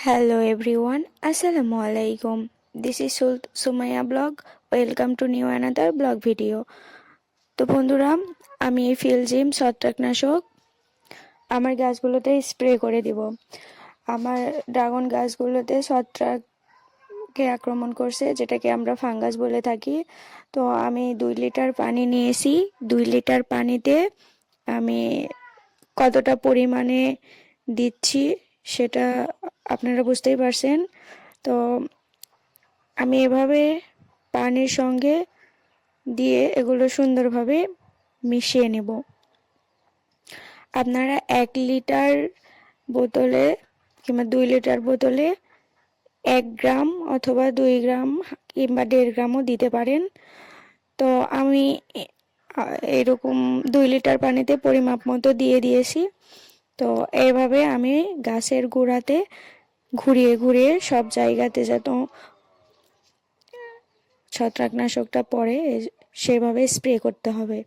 Hello everyone, Assalamu alaikum. This is Sumaya blog. Welcome to new another blog video. তো বন্ধুরা, আমি এই ফিলজিম ছত্রাকনাশক আমার গাছগুলোতে স্প্রে করে দিব। আমার ড্রাগন গাছগুলোতে ছত্রাকে আক্রমণ করছে, যেটাকে আমরা ফাঙ্গাস বলে থাকি। তো আমি 2 লিটার পানি নিয়েছি। 2 লিটার পানিতে আমি কতটা পরিমাণে দিচ্ছি সেটা আপনারা বুঝতেই পারছেন। তো আমি এভাবে পানির সঙ্গে দিয়ে এগুলো সুন্দরভাবে মিশিয়ে নেব। আপনারা 1 লিটার বোতলে কিংবা 2 লিটার বোতলে 1 গ্রাম অথবা 2 গ্রাম কিংবা 1.5 গ্রামও দিতে পারেন। তো আমি এরকম 2 লিটার পানিতে পরিমাপ মতো দিয়ে দিয়েছি। তো এইভাবে আমি গাছের গোড়াতে ঘুরিয়ে ঘুরিয়ে সব জায়গাতে যত ছত্রাকনাশকটা পড়ে সেভাবে স্প্রে করতে হবে।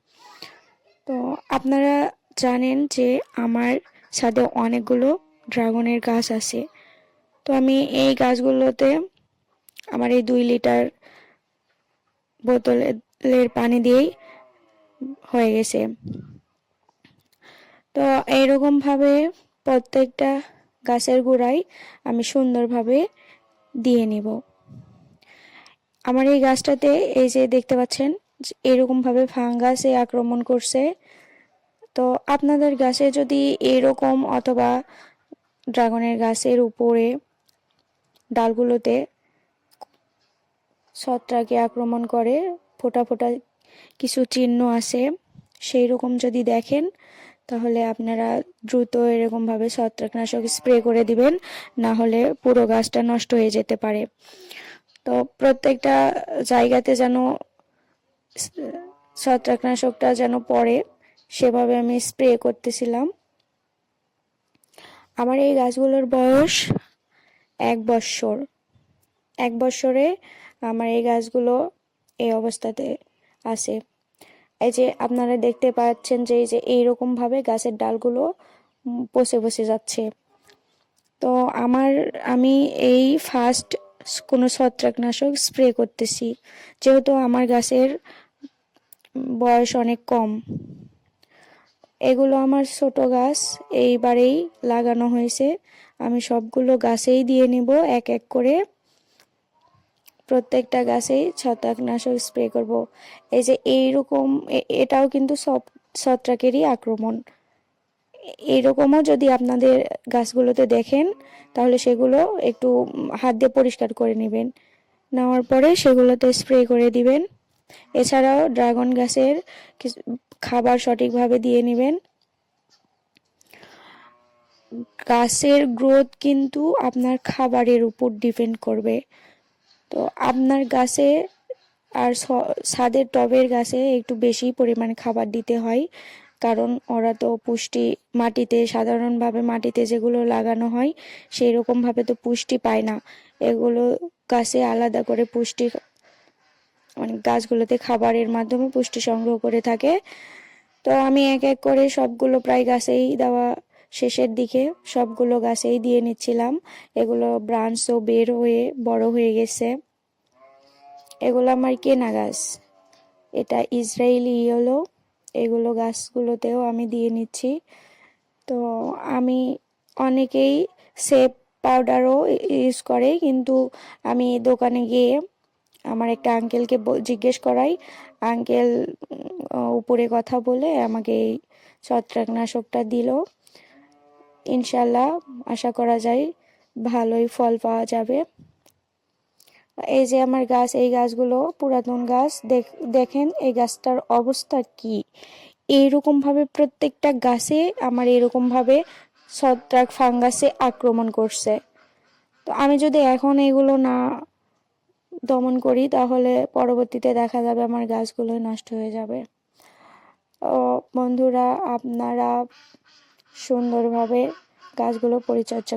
তো আপনারা জানেন যে আমার ছাদে অনেকগুলো ড্রাগনের গাছ আছে। তো আমি এই গাছগুলোতে আমার এই 2 লিটার বোতলের পানি দিয়েই হয়ে গেছে। তো এইরকমভাবে প্রত্যেকটা গাছের গোড়ায় আমি সুন্দরভাবে দিয়ে নিব। আমার এই গাছটাতে এই যে দেখতে পাচ্ছেন এরকমভাবে ফাঙ্গাসে আক্রমণ করছে। তো আপনাদের গাছে যদি এরকম অথবা ড্রাগনের গাছের উপরে ডালগুলোতে ছত্রাকে আক্রমণ করে ফোটা ফোটা কিছু চিহ্ন আছে, সেই রকম যদি দেখেন তাহলে আপনারা দ্রুত এরকমভাবে ছত্রাকনাশক স্প্রে করে দিবেন, না হলে পুরো গাছটা নষ্ট হয়ে যেতে পারে। তো প্রত্যেকটা জায়গাতে যেন ছত্রাকনাশকটা যেন পড়ে সেভাবে আমি স্প্রে করতেছিলাম। আমার এই গাছগুলোর বয়স 1 বছর। 1 বছরে আমার এই গাছগুলো এই অবস্থাতে আছে। এই যে আপনারা দেখতে পাচ্ছেন যে এই যে এইরকম ভাবে গাছের ডালগুলো পচে পচে যাচ্ছে। তো আমি এই ফার্স্ট কোনো ছত্রাকনাশক স্প্রে করতেছি, যেহেতু আমার গাছের বয়স অনেক কম। এগুলো আমার ছোট গাছ, এইবারেই লাগানো হয়েছে। আমি সবগুলো গাছেই দিয়ে নিব এক এক করে। প্রত্যেকটা গাছেই ছত্রাকনাশক স্প্রে করব। এই যে এইরকম এটাও কিন্তু সব ছত্রাকেরই আক্রমণ। এইরকমও যদি আপনাদের গাছগুলোতে দেখেন তাহলে সেগুলো একটু হাত দিয়ে পরিষ্কার করে নেবেন, নেওয়ার পরে সেগুলোতে স্প্রে করে দিবেন। এছাড়াও ড্রাগন গাছের খাবার সঠিকভাবে দিয়ে নেবেন। গাছের গ্রোথ কিন্তু আপনার খাবারের উপর ডিপেন্ড করবে। তো আপনার গাছে আর ছাদের টবের গাছে একটু বেশি পরিমাণে খাবার দিতে হয়, কারণ ওরা তো পুষ্টি মাটিতে সাধারণভাবে মাটিতে যেগুলো লাগানো হয় সেই রকমভাবে তো পুষ্টি পায় না। এগুলো গাছে আলাদা করে পুষ্টি মানে গাছগুলোতে খাবারের মাধ্যমে পুষ্টি সংগ্রহ করে থাকে। তো আমি এক এক করে সবগুলো প্রায় গাছেই দেওয়া শেষের দিকে সবগুলো গাছেই দিয়ে নিচ্ছিলাম। এগুলো ব্রাঞ্চও বের হয়ে বড় হয়ে গেছে। এগুলো আমার কেনা গাছ, এটা ইসরায়েলি ইয়েলো। এগুলো গাছগুলোতেও আমি দিয়ে নিচ্ছি। তো আমি অনেকেই সেপ পাউডারও ইউজ করে, কিন্তু আমি দোকানে গিয়ে আমার একটা আঙ্কেলকে জিজ্ঞেস করাই। আঙ্কেল উপরে কথা বলে আমাকে এই ছত্রাকনাশকটা দিল। ইনশাল্লাহ আশা করা যায় ভালোই ফল পাওয়া যাবে। এই যে আমার গাছ, এই গাছগুলো পুরাতন গাছ। দেখেন এই গাছটার অবস্থা কি। এইরকম ভাবে প্রত্যেকটা গাছে আমার এরকম ভাবে ছত্রাক ফাঙ্গাসে আক্রমণ করছে। তো আমি যদি এখন এগুলো না দমন করি তাহলে পরবর্তীতে দেখা যাবে আমার গাছগুলো নষ্ট হয়ে যাবে। ও বন্ধুরা, আপনারা সুন্দরভাবে গাছগুলো পরিচর্যা